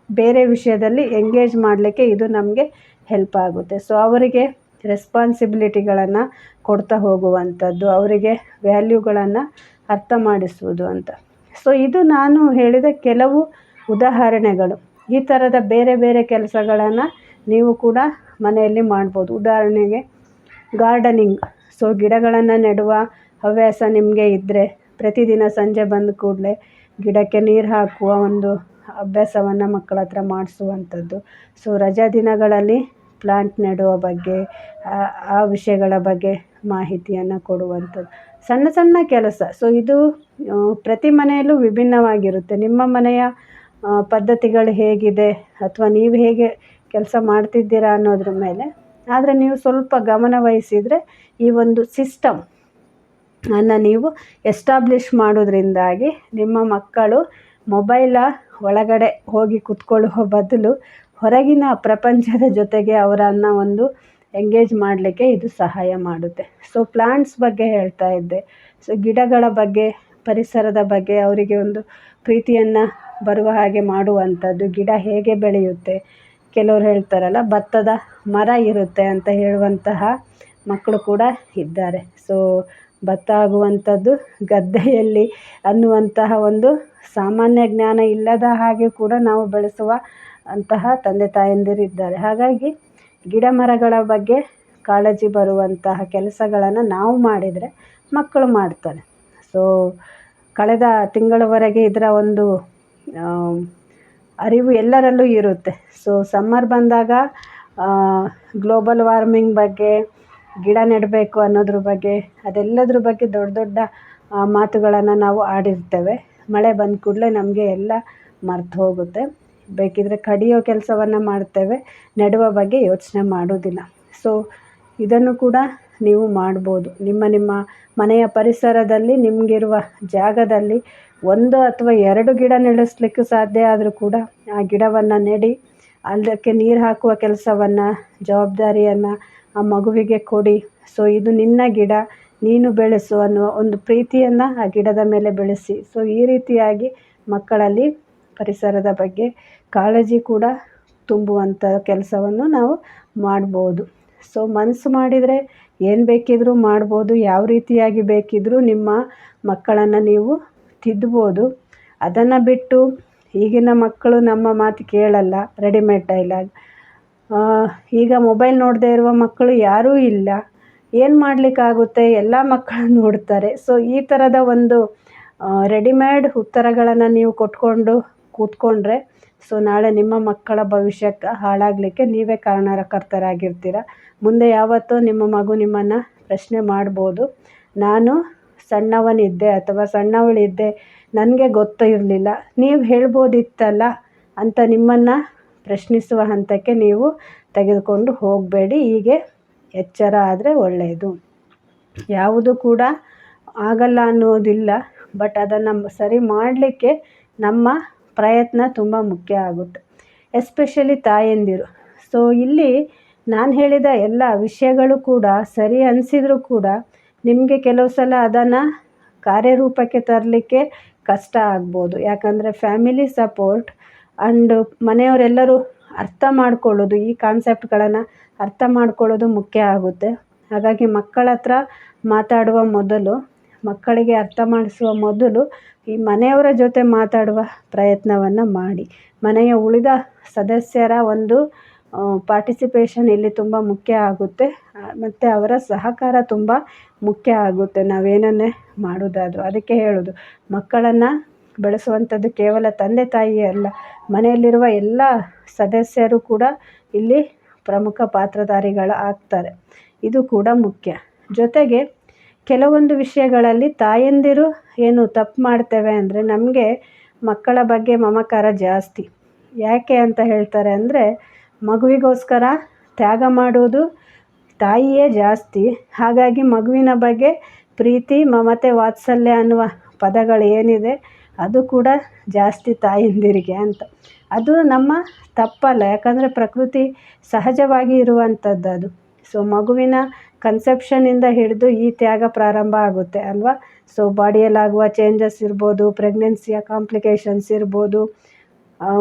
ಬೇರೆ ವಿಷಯದಲ್ಲಿ ಎಂಗೇಜ್ ಮಾಡಲಿಕ್ಕೆ ಇದು ನಮಗೆ ಹೆಲ್ಪ್ ಆಗುತ್ತೆ. ಸೊ ಅವರಿಗೆ ರೆಸ್ಪಾನ್ಸಿಬಿಲಿಟಿಗಳನ್ನು ಕೊಡ್ತಾ ಹೋಗುವಂಥದ್ದು, ಅವರಿಗೆ ವ್ಯಾಲ್ಯೂಗಳನ್ನು ಅರ್ಥ ಮಾಡಿಸುವುದು ಅಂತ. ಸೊ ಇದು ನಾನು ಹೇಳಿದ ಕೆಲವು ಉದಾಹರಣೆಗಳು. ಈ ಥರದ ಬೇರೆ ಬೇರೆ ಕೆಲಸಗಳನ್ನು ನೀವು ಕೂಡ ಮನೆಯಲ್ಲಿ ಮಾಡ್ಬೋದು. ಉದಾಹರಣೆಗೆ ಗಾರ್ಡನಿಂಗ್. ಸೊ ಗಿಡಗಳನ್ನು ನೆಡುವ ಹವ್ಯಾಸ ನಿಮಗೆ ಇದ್ದರೆ, ಪ್ರತಿದಿನ ಸಂಜೆ ಬಂದ ಕೂಡಲೇ ಗಿಡಕ್ಕೆ ನೀರು ಹಾಕುವ ಒಂದು ಅಭ್ಯಾಸವನ್ನು ಮಕ್ಕಳ ಹತ್ರ ಮಾಡಿಸುವಂಥದ್ದು. ಸೊ ರಜಾ ದಿನಗಳಲ್ಲಿ ಪ್ಲಾಂಟ್ ನೆಡುವ ಬಗ್ಗೆ, ಆ ವಿಷಯಗಳ ಬಗ್ಗೆ ಮಾಹಿತಿಯನ್ನು ಕೊಡುವಂಥದ್ದು, ಸಣ್ಣ ಸಣ್ಣ ಕೆಲಸ. ಸೊ ಇದು ಪ್ರತಿ ಮನೆಯಲ್ಲೂ ವಿಭಿನ್ನವಾಗಿರುತ್ತೆ. ನಿಮ್ಮ ಮನೆಯ ಪದ್ಧತಿಗಳು ಹೇಗಿದೆ ಅಥವಾ ನೀವು ಹೇಗೆ ಕೆಲಸ ಮಾಡ್ತಿದ್ದೀರಾ ಅನ್ನೋದ್ರ ಮೇಲೆ. ಆದರೆ ನೀವು ಸ್ವಲ್ಪ ಗಮನ ವಹಿಸಿದರೆ ಈ ಒಂದು ಸಿಸ್ಟಮ್ ಅನ್ನು ನೀವು ಎಸ್ಟಾಬ್ಲಿಷ್ ಮಾಡೋದ್ರಿಂದಾಗಿ ನಿಮ್ಮ ಮಕ್ಕಳು ಮೊಬೈಲ ಒಳಗಡೆ ಹೋಗಿ ಕೂತ್ಕೊಳ್ಳುವ ಬದಲು ಹೊರಗಿನ ಪ್ರಪಂಚದ ಜೊತೆಗೆ ಅವರನ್ನು ಒಂದು ಎಂಗೇಜ್ ಮಾಡಲಿಕ್ಕೆ ಇದು ಸಹಾಯ ಮಾಡುತ್ತೆ. ಸೊ ಪ್ಲಾಂಟ್ಸ್ ಬಗ್ಗೆ ಹೇಳ್ತಾ ಇದ್ದೆ. ಸೊ ಗಿಡಗಳ ಬಗ್ಗೆ, ಪರಿಸರದ ಬಗ್ಗೆ ಅವರಿಗೆ ಒಂದು ಪ್ರೀತಿಯನ್ನು ಬರುವ ಹಾಗೆ ಮಾಡುವಂಥದ್ದು. ಗಿಡ ಹೇಗೆ ಬೆಳೆಯುತ್ತೆ, ಕೆಲವರು ಹೇಳ್ತಾರಲ್ಲ ಭತ್ತದ ಮರ ಇರುತ್ತೆ ಅಂತ ಹೇಳುವಂತಹ ಮಕ್ಕಳು ಕೂಡ ಇದ್ದಾರೆ. ಸೊ ಭತ್ತ ಆಗುವಂಥದ್ದು ಗದ್ದೆಯಲ್ಲಿ ಅನ್ನುವಂತಹ ಒಂದು ಸಾಮಾನ್ಯ ಜ್ಞಾನ ಇಲ್ಲದ ಹಾಗೆ ಕೂಡ ನಾವು ಬೆಳೆಸುವ ಅಂತಹ ತಂದೆ ತಾಯಂದಿರಿದ್ದಾರೆ. ಹಾಗಾಗಿ ಗಿಡ ಮರಗಳ ಬಗ್ಗೆ ಕಾಳಜಿ ಬರುವಂತಹ ಕೆಲಸಗಳನ್ನು ನಾವು ಮಾಡಿದರೆ ಮಕ್ಕಳು ಮಾಡ್ತಾರೆ. ಸೊ ಕಳೆದ ತಿಂಗಳವರೆಗೆ ಇದರ ಒಂದು ಅರಿವು ಎಲ್ಲರಲ್ಲೂ ಇರುತ್ತೆ. ಸೊ ಸಮ್ಮರ್ ಬಂದಾಗ ಗ್ಲೋಬಲ್ ವಾರ್ಮಿಂಗ್ ಬಗ್ಗೆ, ಗಿಡ ನೆಡಬೇಕು ಅನ್ನೋದ್ರ ಬಗ್ಗೆ, ಅದೆಲ್ಲದ್ರ ಬಗ್ಗೆ ದೊಡ್ಡ ದೊಡ್ಡ ಮಾತುಗಳನ್ನು ನಾವು ಆಡಿರ್ತೇವೆ. ಮಳೆ ಬಂದ ಕೂಡಲೇ ನಮಗೆ ಎಲ್ಲ ಮರ್ತು ಹೋಗುತ್ತೆ. ಬೇಕಿದ್ರೆ ಕಡಿಯೋ ಕೆಲಸವನ್ನು ಮಾಡ್ತೇವೆ, ನೆಡುವ ಬಗ್ಗೆ ಯೋಚನೆ ಮಾಡೋದಿಲ್ಲ. ಸೊ ಇದನ್ನು ಕೂಡ ನೀವು ಮಾಡ್ಬೋದು. ನಿಮ್ಮ ಮನೆಯ ಪರಿಸರದಲ್ಲಿ ನಿಮಗಿರುವ ಜಾಗದಲ್ಲಿ 1 ಅಥವಾ 2 ಗಿಡ ನೆಡೆಸಲಿಕ್ಕೂ ಸಾಧ್ಯ ಆದರೂ ಕೂಡ ಆ ಗಿಡವನ್ನು ನೆಡಿ, ಅದಕ್ಕೆ ನೀರು ಹಾಕುವ ಕೆಲಸವನ್ನು, ಜವಾಬ್ದಾರಿಯನ್ನು ಆ ಮಗುವಿಗೆ ಕೊಡಿ. ಸೊ ಇದು ನಿನ್ನ ಗಿಡ, ನೀನು ಬೆಳೆಸು ಅನ್ನುವ ಒಂದು ಪ್ರೀತಿಯನ್ನು ಆ ಗಿಡದ ಮೇಲೆ ಬೆಳೆಸಿ. ಸೊ ಈ ರೀತಿಯಾಗಿ ಮಕ್ಕಳಲ್ಲಿ ಪರಿಸರದ ಬಗ್ಗೆ ಕಾಳಜಿ ಕೂಡ ತುಂಬುವಂಥ ಕೆಲಸವನ್ನು ನಾವು ಮಾಡ್ಬೋದು. ಸೊ ಮನಸ್ಸು ಮಾಡಿದರೆ ಏನು ಬೇಕಿದ್ರೂ ಮಾಡ್ಬೋದು. ಯಾವ ರೀತಿಯಾಗಿ ಬೇಕಿದ್ರೂ ನಿಮ್ಮ ಮಕ್ಕಳನ್ನು ನೀವು ತಿದ್ಬೋದು. ಅದನ್ನು ಬಿಟ್ಟು ಈಗಿನ ಮಕ್ಕಳು ನಮ್ಮ ಮಾತು ಕೇಳಲ್ಲ, ರೆಡಿಮೇಡ್ ಡೈಲಾಗ್. ಈಗ ಮೊಬೈಲ್ ನೋಡದೇ ಇರುವ ಮಕ್ಕಳು ಯಾರೂ ಇಲ್ಲ. ಏನು ಮಾಡಲಿಕ್ಕಾಗುತ್ತೆ, ಎಲ್ಲ ಮಕ್ಕಳು ನೋಡ್ತಾರೆ. ಸೊ ಈ ಥರದ ಒಂದು ರೆಡಿಮೇಡ್ ಉತ್ತರಗಳನ್ನು ನೀವು ಕೊಟ್ಕೊಂಡು ಕೂತ್ಕೊಂಡ್ರೆ, ಸೊ ನಾಳೆ ನಿಮ್ಮ ಮಕ್ಕಳ ಭವಿಷ್ಯಕ್ಕೆ ಹಾಳಾಗಲಿಕ್ಕೆ ನೀವೇ ಕಾರಣಕರ್ತರಾಗಿರ್ತೀರ. ಮುಂದೆ ಯಾವತ್ತೋ ನಿಮ್ಮ ಮಗು ನಿಮ್ಮನ್ನು ಪ್ರಶ್ನೆ ಮಾಡ್ಬೋದು, ನಾನು ಸಣ್ಣವನಿದ್ದೆ ಅಥವಾ ಸಣ್ಣವಳಿದ್ದೆ, ನನಗೆ ಗೊತ್ತಿರಲಿಲ್ಲ, ನೀವು ಹೇಳ್ಬೋದಿತ್ತಲ್ಲ ಅಂತ ನಿಮ್ಮನ್ನು ಪ್ರಶ್ನಿಸುವ ಹಂತಕ್ಕೆ ನೀವು ತೆಗೆದುಕೊಂಡು ಹೋಗಬೇಡಿ. ಹೀಗೆ ಎಚ್ಚರ ಆದರೆ ಒಳ್ಳೆಯದು. ಯಾವುದು ಕೂಡ ಆಗಲ್ಲ ಅನ್ನೋದಿಲ್ಲ, ಬಟ್ ಅದನ್ನು ಸರಿ ಮಾಡಲಿಕ್ಕೆ ನಮ್ಮ ಪ್ರಯತ್ನ ತುಂಬ ಮುಖ್ಯ ಆಗುತ್ತೆ. ಎಸ್ಪೆಷಲಿ ತಾಯಂದಿರು. ಸೊ ಇಲ್ಲಿ ನಾನು ಹೇಳಿದ ಎಲ್ಲ ವಿಷಯಗಳು ಕೂಡ ಸರಿ ಅನಿಸಿದರೂ ಕೂಡ ನಿಮಗೆ ಕೆಲವು ಸಲ ಅದನ್ನು ಕಾರ್ಯರೂಪಕ್ಕೆ ತರಲಿಕ್ಕೆ ಕಷ್ಟ ಆಗ್ಬೋದು. ಯಾಕಂದರೆ ಫ್ಯಾಮಿಲಿ ಸಪೋರ್ಟ್ ಆ್ಯಂಡ್ ಮನೆಯವರೆಲ್ಲರೂ ಅರ್ಥ ಮಾಡ್ಕೊಳ್ಳೋದು, ಈ ಕಾನ್ಸೆಪ್ಟ್ಗಳನ್ನು ಅರ್ಥ ಮಾಡ್ಕೊಳ್ಳೋದು ಮುಖ್ಯ ಆಗುತ್ತೆ. ಹಾಗಾಗಿ ಮಕ್ಕಳ ಹತ್ರ ಮಾತಾಡುವ ಮೊದಲು, ಮಕ್ಕಳಿಗೆ ಅರ್ಥ ಮಾಡಿಸುವ ಮೊದಲು ಈ ಮನೆಯವರ ಜೊತೆ ಮಾತಾಡುವ ಪ್ರಯತ್ನವನ್ನು ಮಾಡಿ. ಮನೆಯ ಉಳಿದ ಸದಸ್ಯರ ಒಂದು ಪಾರ್ಟಿಸಿಪೇಷನ್ ಇಲ್ಲಿ ತುಂಬ ಮುಖ್ಯ ಆಗುತ್ತೆ, ಮತ್ತು ಅವರ ಸಹಕಾರ ತುಂಬ ಮುಖ್ಯ ಆಗುತ್ತೆ ನಾವೇನನ್ನೇ ಮಾಡೋದಾದರೂ. ಅದಕ್ಕೆ ಹೇಳೋದು, ಮಕ್ಕಳನ್ನು ಬೆಳೆಸುವಂಥದ್ದು ಕೇವಲ ತಂದೆ ತಾಯಿಯೇ ಅಲ್ಲ, ಮನೆಯಲ್ಲಿರುವ ಎಲ್ಲ ಸದಸ್ಯರು ಕೂಡ ಇಲ್ಲಿ ಪ್ರಮುಖ ಪಾತ್ರಧಾರಿಗಳು ಆಗ್ತಾರೆ. ಇದು ಕೂಡ ಮುಖ್ಯ. ಜೊತೆಗೆ ಕೆಲವೊಂದು ವಿಷಯಗಳಲ್ಲಿ ತಾಯಂದಿರು ಏನು ತಪ್ಪು ಮಾಡ್ತೇವೆ ಅಂದರೆ, ನಮಗೆ ಮಕ್ಕಳ ಬಗ್ಗೆ ಮಮಕಾರ ಜಾಸ್ತಿ. ಯಾಕೆ ಅಂತ ಹೇಳ್ತಾರೆ ಅಂದರೆ, ಮಗುವಿಗೋಸ್ಕರ ತ್ಯಾಗ ಮಾಡೋದು ತಾಯಿಯೇ ಜಾಸ್ತಿ. ಹಾಗಾಗಿ ಮಗುವಿನ ಬಗ್ಗೆ ಪ್ರೀತಿ, ಮಮತೆ, ವಾತ್ಸಲ್ಯ ಅನ್ನುವ ಪದಗಳು ಏನಿದೆ ಅದು ಕೂಡ ಜಾಸ್ತಿ ತಾಯಂದಿರಿಗೆ ಅಂತ. ಅದು ನಮ್ಮ ತಪ್ಪಲ್ಲ, ಯಾಕಂದರೆ ಪ್ರಕೃತಿ ಸಹಜವಾಗಿ ಇರುವಂಥದ್ದು ಅದು. ಸೊ ಮಗುವಿನ ಕನ್ಸೆಪ್ಷನಿಂದ ಹಿಡಿದು ಈ ತ್ಯಾಗ ಪ್ರಾರಂಭ ಆಗುತ್ತೆ ಅಲ್ವಾ. ಸೊ ಬಾಡಿಯಲ್ಲಾಗುವ ಚೇಂಜಸ್ ಇರ್ಬೋದು, ಪ್ರೆಗ್ನೆನ್ಸಿಯ ಕಾಂಪ್ಲಿಕೇಶನ್ಸ್ ಇರ್ಬೋದು,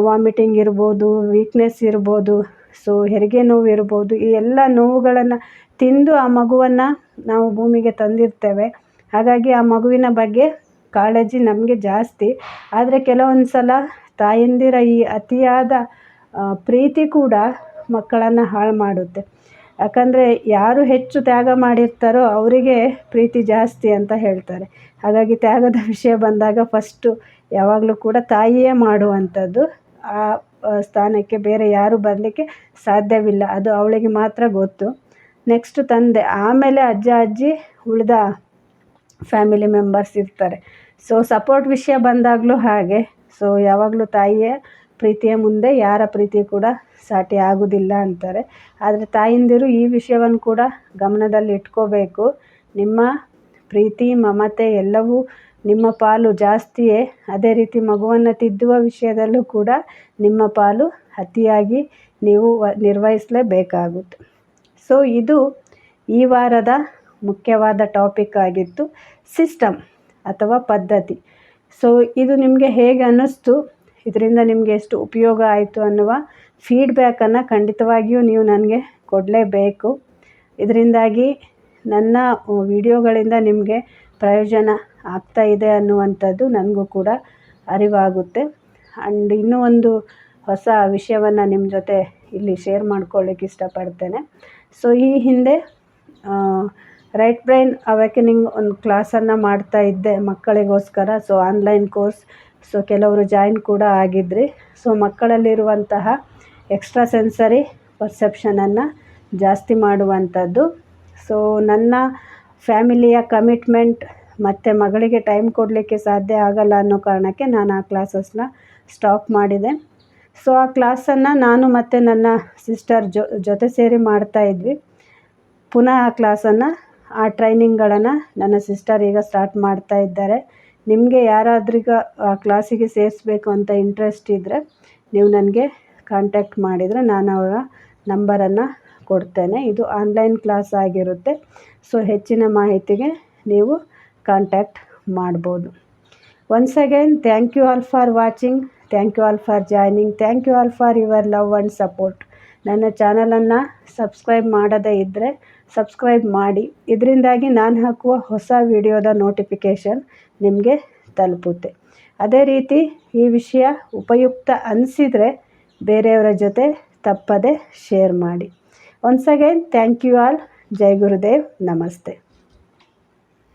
ವಾಮಿಟಿಂಗ್ ಇರ್ಬೋದು, ವೀಕ್ನೆಸ್ ಇರ್ಬೋದು, ಸೊ ಹೆರಿಗೆ ನೋವು ಇರ್ಬೋದು. ಈ ಎಲ್ಲ ನೋವುಗಳನ್ನು ತಿಂದು ಆ ಮಗುವನ್ನು ನಾವು ಭೂಮಿಗೆ ತಂದಿರ್ತೇವೆ. ಹಾಗಾಗಿ ಆ ಮಗುವಿನ ಬಗ್ಗೆ ಕಾಳಜಿ ನಮಗೆ ಜಾಸ್ತಿ. ಆದರೆ ಕೆಲವೊಂದು ಸಲ ತಾಯಂದಿರ ಈ ಅತಿಯಾದ ಪ್ರೀತಿ ಕೂಡ ಮಕ್ಕಳನ್ನು ಹಾಳು ಮಾಡುತ್ತೆ. ಯಾಕಂದರೆ ಯಾರು ಹೆಚ್ಚು ತ್ಯಾಗ ಮಾಡಿರ್ತಾರೋ ಅವರಿಗೆ ಪ್ರೀತಿ ಜಾಸ್ತಿ ಅಂತ ಹೇಳ್ತಾರೆ. ಹಾಗಾಗಿ ತ್ಯಾಗದ ವಿಷಯ ಬಂದಾಗ ಫಸ್ಟು ಯಾವಾಗಲೂ ಕೂಡ ತಾಯಿಯೇ ಮಾಡುವಂಥದ್ದು. ಆ ಸ್ಥಾನಕ್ಕೆ ಬೇರೆ ಯಾರು ಬರಲಿಕ್ಕೆ ಸಾಧ್ಯವಿಲ್ಲ, ಅದು ಅವಳಿಗೆ ಮಾತ್ರ ಗೊತ್ತು. ನೆಕ್ಸ್ಟು ತಂದೆ, ಆಮೇಲೆ ಅಜ್ಜ ಅಜ್ಜಿ, ಉಳಿದ ಫ್ಯಾಮಿಲಿ ಮೆಂಬರ್ಸ್ ಇರ್ತಾರೆ. ಸೊ ಸಪೋರ್ಟ್ ವಿಷಯ ಬಂದಾಗಲೂ ಹಾಗೆ. ಸೊ ಯಾವಾಗಲೂ ತಾಯಿಯ ಪ್ರೀತಿಯ ಮುಂದೆ ಯಾರ ಪ್ರೀತಿ ಕೂಡ ಸಾಟಿ ಆಗೋದಿಲ್ಲ ಅಂತಾರೆ. ಆದರೆ ತಾಯಂದಿರು ಈ ವಿಷಯವನ್ನು ಕೂಡ ಗಮನದಲ್ಲಿ ಇಟ್ಕೋಬೇಕು. ನಿಮ್ಮ ಪ್ರೀತಿ, ಮಮತೆ ಎಲ್ಲವೂ ನಿಮ್ಮ ಪಾಲು ಜಾಸ್ತಿಯೇ. ಅದೇ ರೀತಿ ಮಗುವನ್ನು ತಿದ್ದುವ ವಿಷಯದಲ್ಲೂ ಕೂಡ ನಿಮ್ಮ ಪಾಲು ಅತಿಯಾಗಿ ನೀವು ನಿರ್ವಹಿಸಲೇಬೇಕಾಗುತ್ತೆ. ಸೊ ಇದು ಈ ವಾರದ ಮುಖ್ಯವಾದ ಟಾಪಿಕ್ ಆಗಿತ್ತು, ಸಿಸ್ಟಮ್ ಅಥವಾ ಪದ್ಧತಿ. ಸೊ ಇದು ನಿಮಗೆ ಹೇಗೆ ಅನ್ನಿಸ್ತು, ಇದರಿಂದ ನಿಮಗೆ ಎಷ್ಟು ಉಪಯೋಗ ಆಯಿತು ಅನ್ನುವ ಫೀಡ್ಬ್ಯಾಕನ್ನು ಖಂಡಿತವಾಗಿಯೂ ನೀವು ನನಗೆ ಕೊಡಲೇಬೇಕು. ಇದರಿಂದಾಗಿ ನನ್ನ ವಿಡಿಯೋಗಳಿಂದ ನಿಮಗೆ ಪ್ರಯೋಜನ ಆಗ್ತಾ ಇದೆ ಅನ್ನುವಂಥದ್ದು ನನಗೂ ಕೂಡ ಅರಿವಾಗುತ್ತೆ. ಆ್ಯಂಡ್ ಇನ್ನೂ ಒಂದು ಹೊಸ ವಿಷಯವನ್ನು ನಿಮ್ಮ ಜೊತೆ ಇಲ್ಲಿ ಶೇರ್ ಮಾಡ್ಕೊಳ್ಳಿಕ್ಕೆ ಇಷ್ಟಪಡ್ತೇನೆ. ಸೊ ಈ ಹಿಂದೆ ರೈಟ್ ಬ್ರೈನ್ ಅವೇಕನಿಂಗ್ ಒಂದು ಕ್ಲಾಸನ್ನು ಮಾಡ್ತಾ ಇದ್ದೆ ಮಕ್ಕಳಿಗೋಸ್ಕರ. So online course. ಸೊ ಕೆಲವರು ಜಾಯಿನ್ ಕೂಡ ಆಗಿದ್ರಿ. ಸೊ ಮಕ್ಕಳಲ್ಲಿರುವಂತಹ ಎಕ್ಸ್ಟ್ರಾ ಸೆನ್ಸರಿ ಪರ್ಸೆಪ್ಷನನ್ನು ಜಾಸ್ತಿ ಮಾಡುವಂಥದ್ದು. ಸೊ ನನ್ನ ಫ್ಯಾಮಿಲಿಯ ಕಮಿಟ್ಮೆಂಟ್ ಮತ್ತು ಮಗಳಿಗೆ ಟೈಮ್ ಕೊಡಲಿಕ್ಕೆ ಸಾಧ್ಯ ಆಗಲ್ಲ ಅನ್ನೋ ಕಾರಣಕ್ಕೆ ನಾನು ಆ ಕ್ಲಾಸಸ್ನ ಸ್ಟಾಪ್ ಮಾಡಿದೆ. ಸೊ ಆ ಕ್ಲಾಸನ್ನು ನಾನು ಮತ್ತು ನನ್ನ ಸಿಸ್ಟರ್ ಜೊತೆ ಸೇರಿ ಮಾಡ್ತಾಯಿದ್ವಿ. ಪುನಃ ಆ ಕ್ಲಾಸನ್ನು, ಆ ಟ್ರೈನಿಂಗ್ಗಳನ್ನು ನನ್ನ ಸಿಸ್ಟರ್ ಈಗ ಸ್ಟಾರ್ಟ್ ಮಾಡ್ತಾ ಇದ್ದಾರೆ. ನಿಮಗೆ ಯಾರಾದ್ರೀಗ ಆ ಕ್ಲಾಸಿಗೆ ಸೇರಿಸ್ಬೇಕು ಅಂತ ಇಂಟ್ರೆಸ್ಟ್ ಇದ್ದರೆ ನೀವು ನನಗೆ ಕಾಂಟ್ಯಾಕ್ಟ್ ಮಾಡಿದರೆ ನಾನು ಅವರ ನಂಬರನ್ನು ಕೊಡ್ತೇನೆ. ಇದು ಆನ್ಲೈನ್ ಕ್ಲಾಸ್ ಆಗಿರುತ್ತೆ. ಸೊ ಹೆಚ್ಚಿನ ಮಾಹಿತಿಗೆ ನೀವು ಕಾಂಟ್ಯಾಕ್ಟ್ ಮಾಡ್ಬೋದು. Once again thank you all for watching, thank you all for joining, thank you all for your love and support. ನನ್ನ ಚಾನಲನ್ನು ಸಬ್ಸ್ಕ್ರೈಬ್ ಮಾಡದೇ ಇದ್ದರೆ ಸಬ್ಸ್ಕ್ರೈಬ್ ಮಾಡಿ. ಇದರಿಂದಾಗಿ ನಾನು ಹಾಕುವ ಹೊಸ ವಿಡಿಯೋದ ನೋಟಿಫಿಕೇಷನ್ ನಿಮಗೆ ತಲುಪುತ್ತೆ. ಅದೇ ರೀತಿ ಈ ವಿಷಯ ಉಪಯುಕ್ತ ಅನಿಸಿದರೆ ಬೇರೆಯವರ ಜೊತೆ ತಪ್ಪದೆ ಶೇರ್ ಮಾಡಿ. Once again thank you all. ಜೈ ಗುರುದೇವ್. ನಮಸ್ತೆ.